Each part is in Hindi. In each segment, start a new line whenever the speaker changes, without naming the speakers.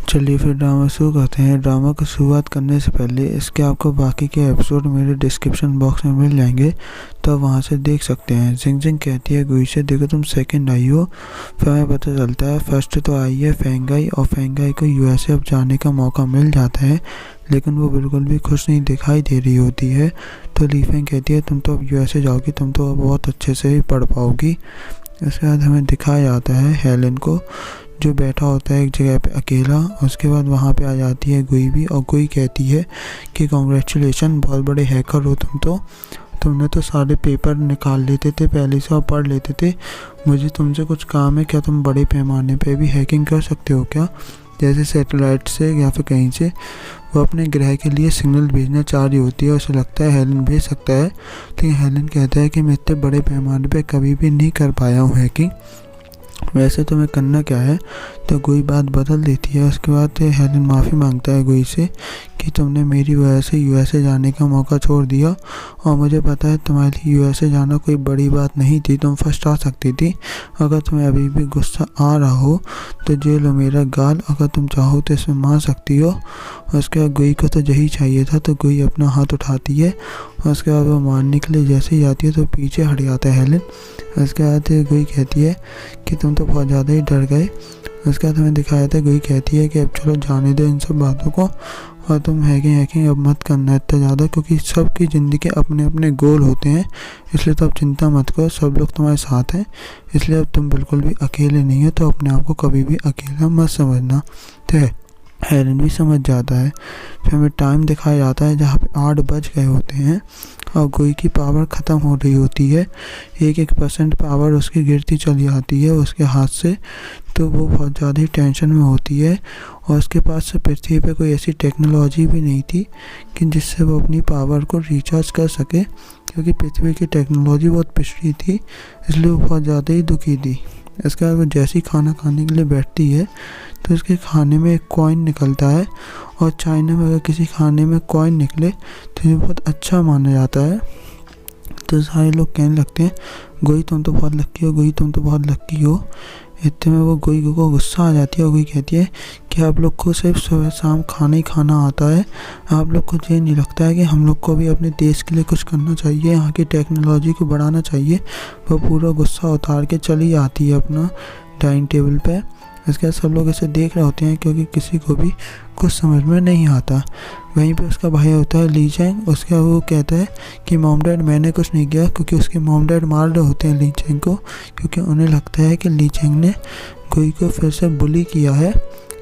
चलिए फिर ड्रामा शुरू करते हैं। ड्रामा को शुरुआत करने से पहले इसके आपको बाकी के एपिसोड मेरे डिस्क्रिप्शन बॉक्स में मिल जाएंगे, तो आप वहाँ से देख सकते हैं। जिंग जिंग कहती है गुई से, देखो तुम सेकंड आई हो। फिर हमें पता चलता है फर्स्ट तो आई है फेंगाई, और फेंगाई को यूएसए अब जाने का मौका मिल जाता है, लेकिन वो बिल्कुल भी खुश नहीं दिखाई दे रही होती है। तो ली फेंग कहती है तुम तो अब यूएसए जाओगी, तुम तो अब बहुत अच्छे से ही पढ़ पाओगी। इसके बाद हमें दिखाया जाता है हेलन को, जो बैठा होता है एक जगह पे अकेला। उसके बाद वहाँ पे आ जाती है गुई भी, और गुई कहती है कि कॉन्ग्रेचुलेशन, बहुत बड़े हैकर हो तुमने तो सारे पेपर निकाल लेते थे पहले से और पढ़ लेते थे। मुझे तुमसे कुछ काम है, क्या तुम बड़े पैमाने पे भी हैकिंग कर सकते हो क्या, जैसे सैटेलाइट से या फिर कहीं से। वो अपने ग्रह के लिए सिग्नल भेजना चाह रही होती है, उसे लगता है हेलन भेज सकता है, लेकिन हेलन कहता है कि मैं इतने बड़े पैमाने पे कभी भी नहीं कर पाया हूँ हैकिंग, वैसे तुम्हें करना क्या है। तो गुई बात बदल देती है। उसके बाद हेलन माफ़ी मांगता है गुई से कि तुमने मेरी वजह से यूएसए जाने का मौका छोड़ दिया, और मुझे पता है तुम्हारे लिए यूएसए जाना कोई बड़ी बात नहीं थी, तुम फर्स्ट आ सकती थी। अगर तुम्हें अभी भी गुस्सा आ रहा हो तो जे लो मेरा गाल, अगर तुम चाहो तो इसमें मार सकती हो। उसके बाद गुई को तो यही चाहिए था, तो गुई अपना हाथ उठाती है, और उसके बाद वो मारने के लिए जैसे ही आती है तो पीछे हट जाता है हेलन। उसके बाद गुई कहती है कि तुम तो बहुत ज़्यादा ही डर गए। उसके बाद हमें दिखाया था गुई कहती है कि अब चलो जाने दो इन सब बातों को, और तुम हैकिंग अब मत करना इतना ज़्यादा, क्योंकि सबकी ज़िंदगी के अपने अपने गोल होते हैं, इसलिए तो अब चिंता मत करो, सब लोग तुम्हारे साथ हैं, इसलिए अब तुम बिल्कुल भी अकेले नहीं हो, तो अपने आप को कभी भी अकेला मत समझना। तो हेलन भी समझ जाता है। फिर हमें टाइम दिखाया जाता है जहाँ पे 8 बज गए होते हैं, और गुई की पावर ख़त्म हो रही होती है, 1% पावर उसकी गिरती चली आती है उसके हाथ से। तो वो बहुत ज़्यादा ही टेंशन में होती है, और उसके पास से पृथ्वी पे कोई ऐसी टेक्नोलॉजी भी नहीं थी कि जिससे वो अपनी पावर को रिचार्ज कर सके, क्योंकि पृथ्वी की टेक्नोलॉजी बहुत पिछड़ी थी, इसलिए वो बहुत ज़्यादा ही दुखी थी। इसके बाद वो जैसे ही खाना खाने के लिए बैठती है तो उसके खाने में एक कॉइन निकलता है, और चाइना में अगर किसी खाने में कॉइन निकले तो ये बहुत अच्छा माना जाता है। तो सारे लोग कहने लगते हैं गुई तुम तो बहुत लक्की हो, गुई तुम तो बहुत लक्की हो। इतने में वो गुई को गुस्सा आ जाती है, और गुई कहती है कि आप लोग को सिर्फ सुबह शाम खाना ही खाना आता है, आप लोग को ये नहीं लगता है कि हम लोग को भी अपने देश के लिए कुछ करना चाहिए, यहाँ की टेक्नोलॉजी को बढ़ाना चाहिए। वो पूरा गुस्सा उतार के चली आती है अपना डाइनिंग टेबल पे। इसके बाद सब लोग इसे देख रहे होते हैं, क्योंकि किसी को भी कुछ समझ में नहीं आता। वहीं पे उसका भाई होता है ली चैंग। उसका वो कहता है कि मॉम डैड मैंने कुछ नहीं किया, क्योंकि उसके मॉम डैड मार रहे होते हैं ली चैंग को, क्योंकि उन्हें लगता है कि ली चैंग ने गुई को फिर से बुली किया है,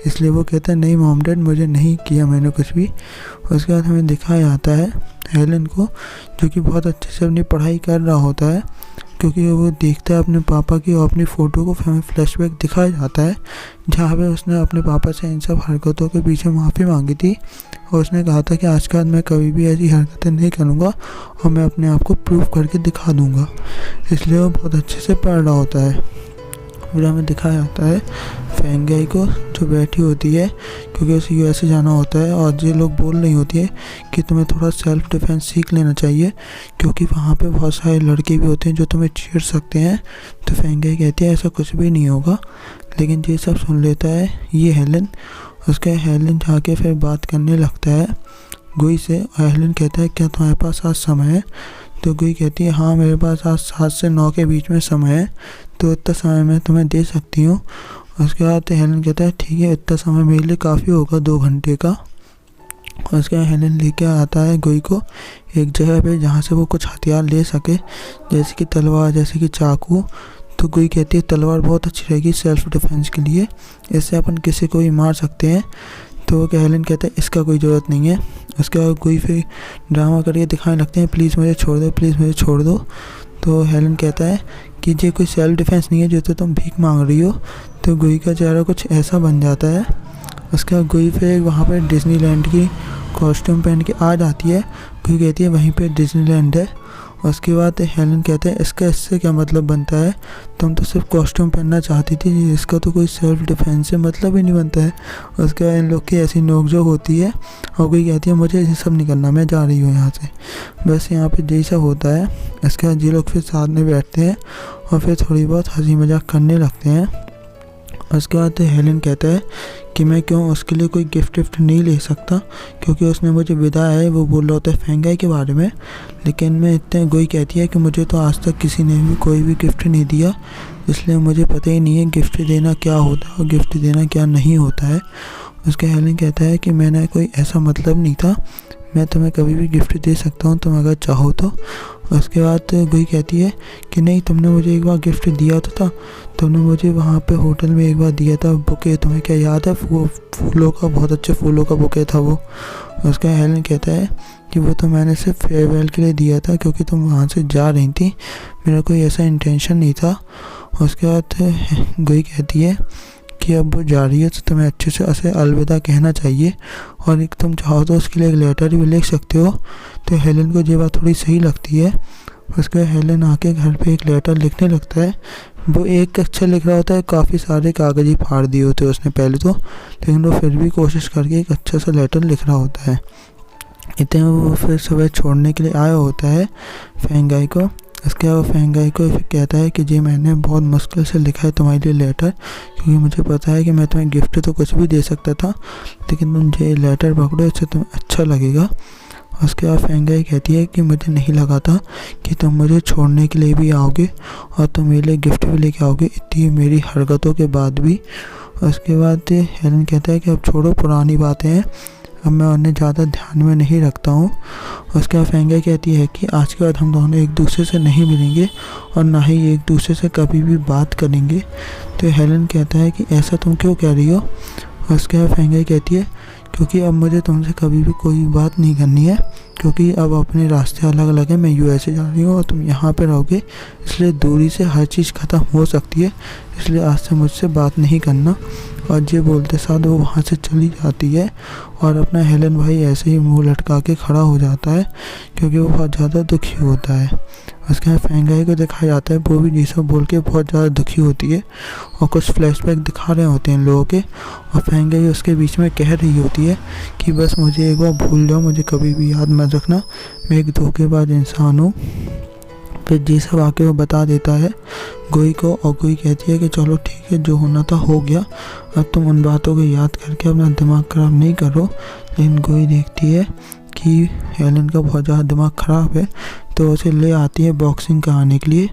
इसलिए वो कहता है नहीं मॉम डैड मुझे नहीं किया मैंने कुछ भी। उसके बाद हमें दिखाया जाता है हेलन को, जो कि बहुत अच्छे से अपनी पढ़ाई कर रहा होता है, क्योंकि वो देखता है अपने पापा की और अपनी फ़ोटो को। हमें फ्लैशबैक दिखाया जाता है जहाँ पे उसने अपने पापा से इन सब हरकतों के पीछे माफ़ी मांगी थी, और उसने कहा था कि आज के बाद मैं कभी भी ऐसी हरकतें नहीं करूँगा, और मैं अपने आप को प्रूव करके दिखा दूँगा। इसलिए वो बहुत अच्छे से पढ़ रहा होता है। फिर हमें दिखाया जाता है फेंगाई को, जो बैठी होती है, क्योंकि उसे यूएसए जाना होता है, और ये लोग बोल रही होती है कि तुम्हें थोड़ा सेल्फ डिफेंस सीख लेना चाहिए, क्योंकि वहाँ पे बहुत सारे लड़के भी होते हैं जो तुम्हें छेड़ सकते हैं। तो फेंगाई कहती है ऐसा कुछ भी नहीं होगा, लेकिन ये सब सुन लेता है ये हेलन। उसके हेलन जाके फिर बात करने लगता है गुई से, और हेलन कहता है क्या तुम्हारे पास आज समय है। तो गुई कहती है हाँ मेरे पास आज 7 से 9 के बीच में समय है, तो इतना समय मैं तुम्हें दे सकती हूँ। उसके बाद हेलन कहता है ठीक है, इतना समय मेरे लिए काफ़ी होगा 2 घंटे का। उसके बाद हेलन लेके आता है गुई को एक जगह पे जहाँ से वो कुछ हथियार ले सके, जैसे कि तलवार, जैसे कि चाकू। तो गुई कहती है तलवार बहुत अच्छी रहेगी सेल्फ डिफेंस के लिए, इससे अपन किसी को भी मार सकते हैं। तो हेलन कहता है इसका कोई ज़रूरत नहीं है। उसके बाद गुई फिर ड्रामा करके दिखाने लगते हैं प्लीज़ मुझे छोड़ दो, प्लीज़ मुझे छोड़ दो। तो हेलन कहता है कि ये कोई सेल्फ डिफेंस नहीं है, जो तो तुम भीख मांग रही हो। तो गुई का चेहरा कुछ ऐसा बन जाता है। उसके बाद गुई फिर वहाँ पर डिज्नीलैंड की कॉस्ट्यूम पहन के आ जाती है। गुई कहती है वहीं पे डिज्नीलैंड है। उसके बाद हेलन कहते हैं इससे क्या मतलब बनता है, तुम तो सिर्फ कॉस्ट्यूम पहनना चाहती थी, इसका तो कोई सेल्फ डिफेंस से मतलब ही नहीं बनता है। उसके बाद इन लोग की ऐसी नोकझोंक होती है, और कोई कहती है मुझे ये सब नहीं करना, मैं जा रही हूँ यहाँ से। बस यहाँ पे जैसा होता है। इसके बाद ये लोग फिर साथ में बैठते हैं, और फिर थोड़ी बहुत हंसी मजाक करने लगते हैं। उसके बाद हेलन कहता है कि मैं क्यों उसके लिए कोई गिफ्ट नहीं ले सकता, क्योंकि उसने मुझे विदाया है। वो बोल रहा होता है फेंगाई के बारे में, लेकिन मैं इतने गोई कहती है कि मुझे तो आज तक किसी ने भी कोई भी गिफ्ट नहीं दिया, इसलिए मुझे पता ही नहीं है गिफ्ट देना क्या होता है और गिफ्ट देना क्या नहीं होता है। उसके हेलन कहता है कि मैंने कोई ऐसा मतलब नहीं था, मैं तुम्हें कभी भी गिफ्ट दे सकता हूँ तुम अगर चाहो तो। उसके बाद गोई कहती है कि नहीं, तुमने मुझे एक बार गिफ्ट दिया तो था, तुमने मुझे वहाँ पे होटल में एक बार दिया था बुके, तुम्हें क्या याद है? वो फूलों का, बहुत अच्छे फूलों का बुके था वो। उसका हेलन कहता है कि वो तो मैंने सिर्फ फेयरवेल के लिए दिया था, क्योंकि तुम वहाँ से जा रही थी, मेरा कोई ऐसा इंटेंशन नहीं था। उसके बाद गोई कहती है कि अब वो जा रही है तो तुम्हें अच्छे से उसे अलविदा कहना चाहिए, और एक तुम चाहो तो उसके लिए एक लेटर भी लिख सकते हो। तो हेलन को ये बात थोड़ी सही लगती है। उसके बाद हेलन आके घर पे एक लेटर लिखने लगता है। वो एक अक्षर लिख रहा होता है, काफ़ी सारे कागज़ ही फाड़ दिए होते हैं उसने पहले तो, लेकिन वो फिर भी कोशिश करके एक अच्छा सा लेटर लिख रहा होता है। इतने वो फिर सुबह छोड़ने के लिए आया होता है फेंगाई को। उसके बाद फेंगाई को कहता है कि जी मैंने बहुत मुश्किल से लिखा है तुम्हारे लिए लेटर, क्योंकि मुझे पता है कि मैं तुम्हें गिफ्ट तो कुछ भी दे सकता था, लेकिन तुम ये लेटर पकड़ो, इससे तुम्हें अच्छा लगेगा। उसके बाद फेंगाई कहती है कि मुझे नहीं लगा था कि तुम मुझे छोड़ने के लिए भी आओगे और तुम मेरे लिए गिफ्ट भी लेके आओगे, इतनी मेरी हरकतों के बाद भी। उसके बाद हेलन कहता है कि अब छोड़ो पुरानी बातें हैं, अब मैं उन्हें ज़्यादा ध्यान में नहीं रखता हूँ। उसके बाद फेंगाई कहती है कि आज के बाद हम दोनों एक दूसरे से नहीं मिलेंगे और ना ही एक दूसरे से कभी भी बात करेंगे। तो हेलन कहता है कि ऐसा तुम क्यों कह रही हो? उसके बाद फेंगाई कहती है क्योंकि अब मुझे तुमसे कभी भी कोई बात नहीं करनी है, क्योंकि अब अपने रास्ते अलग अलग हैं, मैं यूएसए जा रही हूँ और तुम यहाँ पे रहोगे, इसलिए दूरी से हर चीज़ ख़त्म हो सकती है, इसलिए आज से मुझसे बात नहीं करना। और ये बोलते साथ वो वहाँ से चली जाती है और अपना हेलन भाई ऐसे ही मुंह लटका के खड़ा हो जाता है, क्योंकि वो बहुत ज़्यादा दुखी होता है। उसके बाद फेंगाई को दिखाया जाता है, वो भी ये सब बोल के बहुत ज़्यादा दुखी होती है और कुछ फ्लैशबैक दिखा रहे होते हैं लोगों के, और फेंगाई उसके बीच में कह रही होती है कि बस मुझे एक बार भूल जाओ, मुझे कभी भी याद मत रखना, मैं एक धोखेबाज इंसान हूँ। फिर ये सब आके वो बता देता है गोई को, और गोई कहती है कि चलो ठीक है, जो होना था हो गया, अब तुम उन बातों को याद करके अपना दिमाग ख़राब नहीं करो। लेकिन गोई देखती है कि हेलन का बहुत ज़्यादा दिमाग ख़राब है, तो उसे ले आती है बॉक्सिंग कराने के लिए,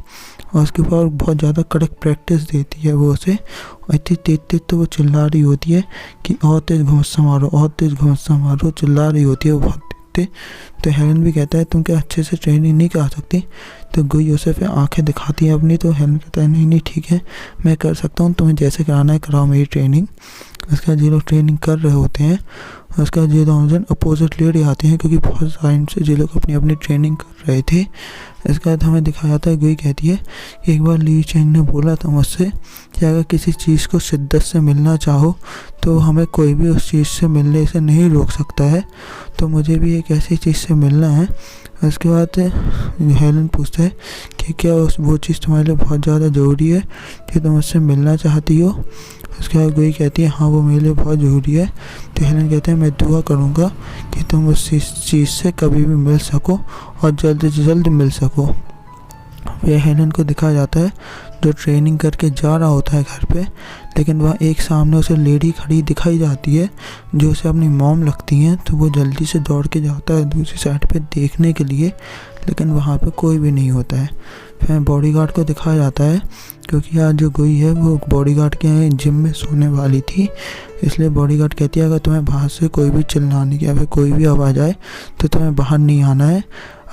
और उसके ऊपर बहुत ज़्यादा कड़क प्रैक्टिस देती है वो उसे, और इतनी तेज तो वो चिल्ला रही होती है कि और तेज़ घुमस्सा मारो, और तेज़ घुमस्सा मारो, चिल्ला रही होती है वो बहुत तेज। तो हेलन भी कहता है तुम क्या अच्छे से ट्रेनिंग नहीं करा सकती? तो गोई उसे फिर आंखें दिखाती है अपनी, तो हेलन कहता है नहीं ठीक है, मैं कर सकता हूँ, तुम्हें जैसे कराना है कराओ मेरी ट्रेनिंग। उसके बाद ये लोग ट्रेनिंग कर रहे होते हैं। उसके बाद ये दोनों जन अपोजिट लेडी आते हैं, क्योंकि बहुत टाइम से ये लोग अपनी अपनी ट्रेनिंग कर रहे थे। इसके बाद हमें दिखाया जाता है, गोई कहती है कि एक बार ली चेंग ने बोला था मुझसे कि अगर किसी चीज़ को शिद्दत से मिलना चाहो तो हमें कोई भी उस चीज़ से मिलने से नहीं रोक सकता है, तो मुझे भी एक ऐसी चीज़ से मिलना है। उसके बाद हेलन पूछता है कि क्या वो चीज़ तुम्हारे लिए बहुत ज़्यादा ज़रूरी है कि तुम उससे मिलना चाहती हो? उसके बाद गोई कहती है हाँ वो मेरे लिए बहुत ज़रूरी है। तो हेलन कहते हैं मैं दुआ करूँगा कि तुम उस चीज़ से कभी भी मिल सको और जल्द से जल्द मिल सको। फिर हेलन को दिखाया जाता है जो ट्रेनिंग करके जा रहा होता है घर पे, लेकिन वहाँ एक सामने उसे लेडी खड़ी दिखाई जाती है जो उसे अपनी मॉम लगती हैं, तो वो जल्दी से दौड़ के जाता है दूसरी साइड पे देखने के लिए, लेकिन वहाँ पे कोई भी नहीं होता है। फिर बॉडीगार्ड को दिखाया जाता है, क्योंकि आज जो गोई है वो बॉडीगार्ड के जिम में सोने वाली थी, इसलिए बॉडीगार्ड कहती है अगर तुम्हें बाहर से कोई भी चिल्लाने की या फिर कोई भी आवाज़ आए तो तुम्हें बाहर नहीं आना है,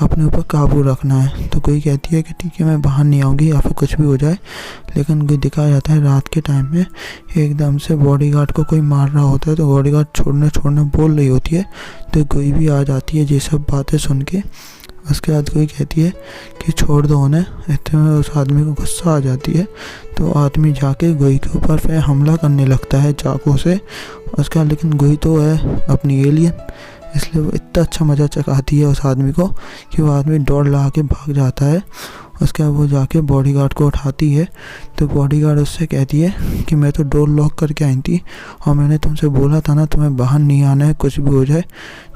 अपने ऊपर काबू रखना है। तो कोई कहती है कि ठीक है मैं बाहर नहीं आऊँगी या फिर कुछ भी हो जाए, लेकिन कोई दिखाया जाता है रात के टाइम में एकदम से बॉडीगार्ड को कोई मार रहा होता है, तो बॉडीगार्ड छोड़ने बोल रही होती है, तो कोई भी आ जाती है ये सब बातें सुन के। उसके बाद कोई कहती है कि छोड़ दो उन्हें, इतने में उस आदमी को गुस्सा आ जाती है, तो आदमी जाके गोई के ऊपर फिर हमला करने लगता है चाकू से। उसका लेकिन गोई तो है अपनी एलियन, इसलिए वो इतना अच्छा मज़ा चखाती है उस आदमी को कि वो आदमी दौड़ लगा के भाग जाता है। उसके बाद वो जाके बॉडीगार्ड को उठाती है, तो बॉडीगार्ड उससे कहती है कि मैं तो डोर लॉक करके आई थी और मैंने तुमसे बोला था ना तुम्हें बाहर नहीं आना है कुछ भी हो जाए।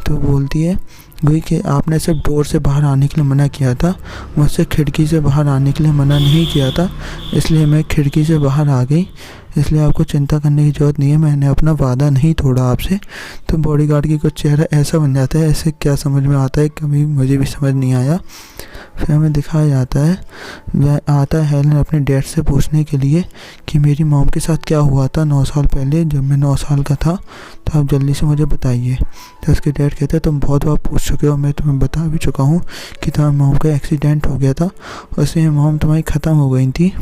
तो बोलती है गुई कि आपने सिर्फ डोर से बाहर आने के लिए मना किया था, मुझसे खिड़की से बाहर आने के लिए मना नहीं किया था, इसलिए मैं खिड़की से बाहर आ गई, इसलिए आपको चिंता करने की ज़रूरत नहीं है, मैंने अपना वादा नहीं तोड़ा आपसे। तो बॉडीगार्ड की कुछ चेहरा ऐसा बन जाता है, ऐसे क्या समझ में आता है, कभी मुझे भी समझ नहीं आया। फिर हमें दिखाया जाता है वह आता है हेलन अपने डैड से पूछने के लिए कि मेरी मॉम के साथ क्या हुआ था 9 साल पहले, जब मैं 9 साल का था, तो आप जल्दी से मुझे बताइए। तो उसके डैड कहते हैं तुम बहुत बार पूछ चुके हो, मैं तुम्हें बता भी चुका हूँ कि तुम्हारी मॉम का एक्सीडेंट हो गया था, उसमें मॉम तुम्हारी ख़त्म हो गई थी।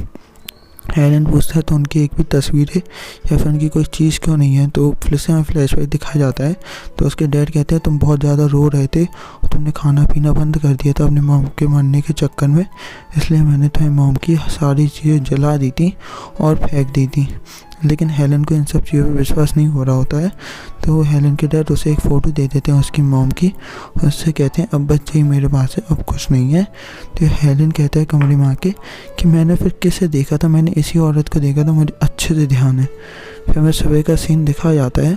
हेलन पूछता है तो उनकी एक भी तस्वीर है या फिर उनकी कोई चीज़ क्यों नहीं है, तो फिर से हमें फ्लैशबैक दिखाया जाता है। तो उसके डैड कहते हैं तुम बहुत ज़्यादा रो रहे थे और तुमने खाना पीना बंद कर दिया था अपनी मॉम के मरने के चक्कर में, इसलिए मैंने तुम्हें मॉम की सारी चीज़ें जला दी थी और फेंक दी थी। लेकिन हेलन को इन सब चीज़ों पर विश्वास नहीं हो रहा होता है, तो हेलन के डैड उसे एक फ़ोटो दे देते हैं उसकी मॉम की, उससे कहते हैं अब बच्चे ही मेरे पास है, अब कुछ नहीं है। तो हेलन कहता है कमरे में आके कि मैंने फिर किसे देखा था, मैंने इसी औरत को देखा था, मुझे अच्छे से ध्यान है। फिर हमें सुबह का सीन दिखाया जाता है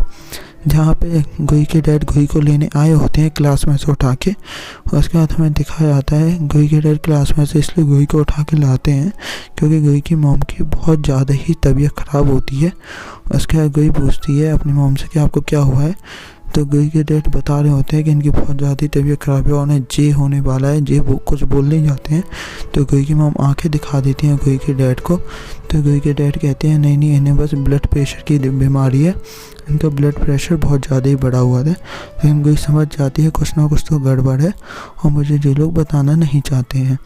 जहाँ पे गुई के डैड गुई को लेने आए होते हैं क्लास में से उठा के, और उसके बाद हमें दिखाया जाता है गुई के डैड क्लास में से इसलिए गुई को उठा के लाते हैं क्योंकि गुई की मॉम की बहुत ज़्यादा ही तबीयत ख़राब होती है। उसके बाद गुई पूछती है अपनी मॉम से कि आपको क्या हुआ है, तो गुई के डैड बता रहे होते हैं कि इनकी बहुत ज़्यादा तबीयत ख़राब है और उन्हें जे होने वाला है, जे वो कुछ बोलने जाते हैं। तो गुई की मॉम आंखें दिखा देती हैं गुई के डैड को, तो गुई के डैड कहते हैं नहीं नहीं, इन्हें बस ब्लड प्रेशर की बीमारी है, इनका ब्लड प्रेशर बहुत ज़्यादा ही बढ़ा हुआ है। लेकिन गुई समझ जाती है कुछ ना कुछ तो गड़बड़ है और मुझे जो लोग बताना नहीं चाहते हैं।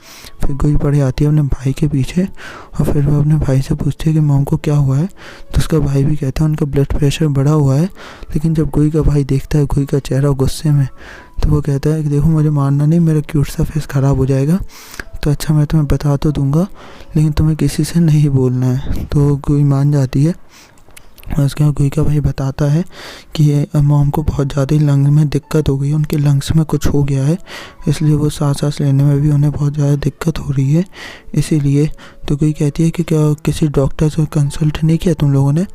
फिर गुई पड़े आती है अपने भाई के पीछे और फिर वो अपने भाई से पूछती है कि मॉम को क्या हुआ है, तो उसका भाई भी कहता है उनका ब्लड प्रेशर बढ़ा हुआ है। लेकिन जब गुई का भाई देखता है गुई का चेहरा गुस्से में, तो वो कहता है कि देखो मुझे मारना नहीं, मेरा क्यूट सा फेस ख़राब हो जाएगा, तो अच्छा मैं तुम्हें बता तो दूंगा लेकिन तुम्हें किसी से नहीं बोलना है। तो गुई मान जाती है। उसके बाद गुई का भाई बताता है कि मॉम को बहुत ज़्यादा ही लंग्स में दिक्कत हो गई है, उनके लंग्स में कुछ हो गया है, इसलिए वो सांस लेने में भी उन्हें बहुत ज़्यादा दिक्कत हो रही है। इसीलिए तो गुई कहती है कि क्या किसी डॉक्टर से कंसल्ट नहीं किया तुम लोगों ने,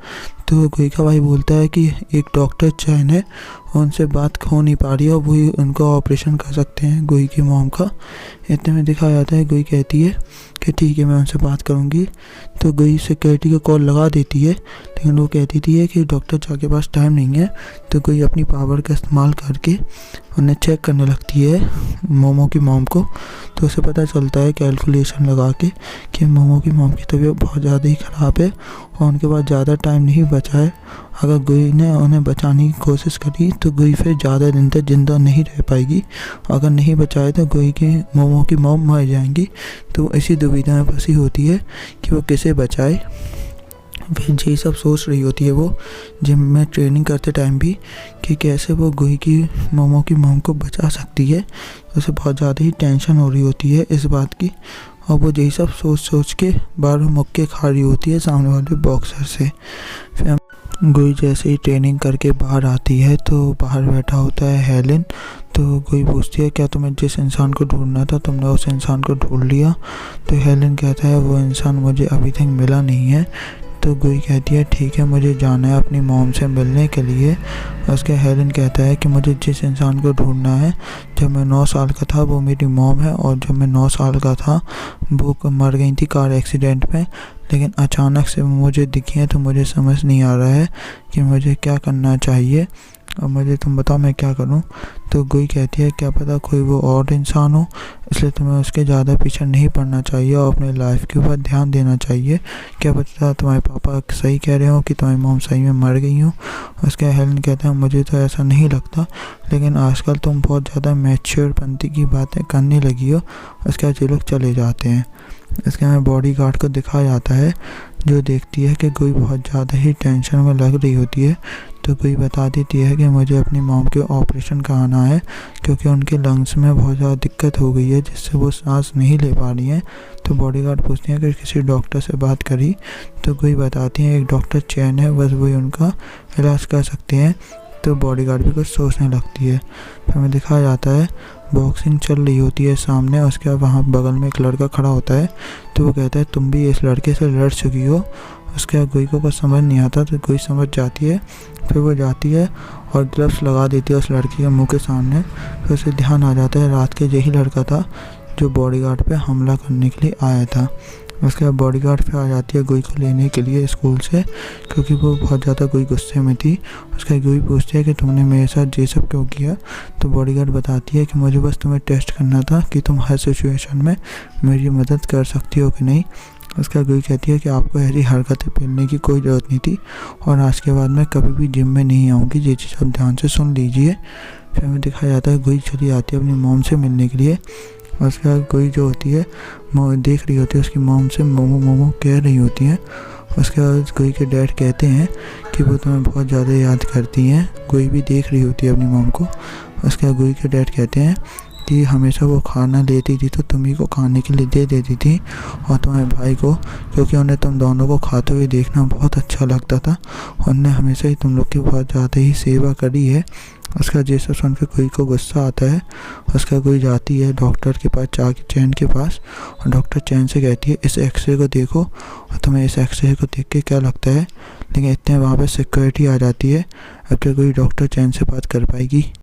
तो गुई का भाई बोलता है कि एक डॉक्टर चैन है, उनसे बात हो नहीं पा रही है और वही उनका ऑपरेशन कर सकते हैं गुई की मॉम का। इतने में दिखाया जाता है गुई कहती है कि ठीक है मैं उनसे बात करूँगी। तो गुई सिक्योरिटी को कॉल लगा देती है, लेकिन वो कहती थी कि डॉक्टर चाचा के पास टाइम नहीं है। तो गुई अपनी पावर का इस्तेमाल करके उन्हें चेक करने लगती है मोमो की मॉम को, तो उसे पता चलता है कैलकुलेशन लगा के कि मोमो की मॉम की तबीयत बहुत ज़्यादा ही ख़राब है और उनके पास ज़्यादा टाइम नहीं बचा है। अगर गुई ने उन्हें बचाने की कोशिश करी तो गुई फिर ज़्यादा दिन तक जिंदा नहीं रह पाएगी, अगर नहीं बचाए तो गुई की मोमो की मॉम मर जाएंगी। तो इसी दुविधा में फंसी होती है कि वो किसे बचाए। फिर यही सब सोच रही होती है वो जिम में ट्रेनिंग करते टाइम भी कि कैसे वो गुई की मोमो की मॉम को बचा सकती है। उसे बहुत ज़्यादा ही टेंशन हो रही होती है इस बात की, और वो यही सब सोच के बार मुक्के खा रही होती है सामने वाले बॉक्सर से। फिर गुई जैसे ही ट्रेनिंग करके बाहर आती है तो बाहर बैठा होता है हेलन। तो गुई पूछती है क्या तुम्हें जिस इंसान को ढूंढना था तुमने उस इंसान को ढूंढ लिया। तो हेलन कहता है वो इंसान मुझे अभी तक मिला नहीं है। तो गुई कहती है ठीक है मुझे जाना है अपनी मॉम से मिलने के लिए। उसके हेलन कहता है कि मुझे जिस इंसान को ढूंढना है, जब मैं 9 साल का था वो मेरी मॉम है, और जब मैं 9 साल का था वो मर गई थी कार एक्सीडेंट में, लेकिन अचानक से मुझे दिखी है तो मुझे समझ नहीं आ रहा है कि मुझे क्या करना चाहिए और मुझे तुम बताओ मैं क्या करूं। तो गुई कहती है क्या पता कोई वो और इंसान हो, इसलिए तुम्हें उसके ज़्यादा पीछे नहीं पड़ना चाहिए और अपने लाइफ के ऊपर ध्यान देना चाहिए। क्या पता तुम्हारे पापा सही कह रहे हो कि तुम्हारी मॉम सही में मर गई हो। उसके हेलन कहते हैं मुझे तो ऐसा नहीं लगता, लेकिन आजकल तुम बहुत ज़्यादा मैच्योर पंथी की बातें करने लगी हो। उसके बाद ये लोग चले जाते हैं। इसके हमें बॉडी गार्ड को दिखाया जाता है जो देखती है कि गुई बहुत ज़्यादा ही टेंशन में लग रही होती है। तो गुई बता देती है कि मुझे अपनी मॉम के ऑपरेशन कराना है क्योंकि उनके लंग्स में बहुत ज़्यादा दिक्कत हो गई है जिससे वो सांस नहीं ले पा रही हैं। तो बॉडीगार्ड पूछती है कि किसी डॉक्टर से बात करी। तो गुई बताती है एक डॉक्टर चैन है, बस वही उनका इलाज कर सकते हैं। तो बॉडीगार्ड भी कुछ सोचने लगती है। फिर हमें दिखाया जाता है बॉक्सिंग चल रही होती है सामने। उसके बाद वहाँ बगल में एक लड़का खड़ा होता है। तो वो कहता है तुम भी इस लड़के से लड़ चुकी हो। उसके बाद गोई को कुछ समझ नहीं आता तो गोई समझ जाती है। फिर वो जाती है और ग्लव्स लगा देती है उस लड़की के मुंह के सामने। फिर उसे ध्यान आ जाता है रात के यही लड़का था जो बॉडीगार्ड पे हमला करने के लिए आया था। उसके बाद बॉडीगार्ड फिर आ जाती है गोई को लेने के लिए स्कूल से, क्योंकि वो बहुत ज़्यादा गोई गुस्से में थी। उसके बाद गोई पूछती है कि तुमने मेरे साथ ये सब क्यों किया। तो बॉडीगार्ड बताती है कि मुझे बस तुम्हें टेस्ट करना था कि तुम हर सिचुएशन में मेरी मदद कर सकती हो कि नहीं। उसके बाद गोई कहती है कि आपको ऐसी हरकतें पेलने की कोई ज़रूरत नहीं थी और आज के बाद मैं कभी भी जिम में नहीं आऊँगी। ये चीज़ आप ध्यान से सुन लीजिए। फिर हमें दिखाया जाता है गोई चली आती है अपनी मॉम से मिलने के लिए। उसके बाद गोई जो होती है देख रही होती है उसकी मॉम से मोमो मोमो कह रही होती हैं। उसके बाद गोई के डैड कहते हैं कि वो तुम्हें बहुत ज़्यादा याद करती हैं। गोई भी देख रही होती है अपनी मॉम को। उसके बाद गोई के डैड कहते हैं कि हमेशा वो खाना लेती थी तो तुम्ही को खाने के लिए दे देती थी और तुम्हारे भाई को, क्योंकि उन्हें तुम दोनों को खाते हुए देखना बहुत अच्छा लगता था। उनने हमेशा ही तुम लोग की बहुत ज़्यादा ही सेवा करी है। उसका जैसा सुन के गोई को गुस्सा आता है। उसका गोई जाती है डॉक्टर के पास, जाके चैन के पास, और डॉक्टर चैन से कहती है इस एक्सरे को देखो और तुम्हें इस एक्सरे को देख के क्या लगता है। लेकिन इतने वहाँ पर सिक्योरिटी आ जाती है। अब क्या कोई डॉक्टर चैन से बात कर पाएगी।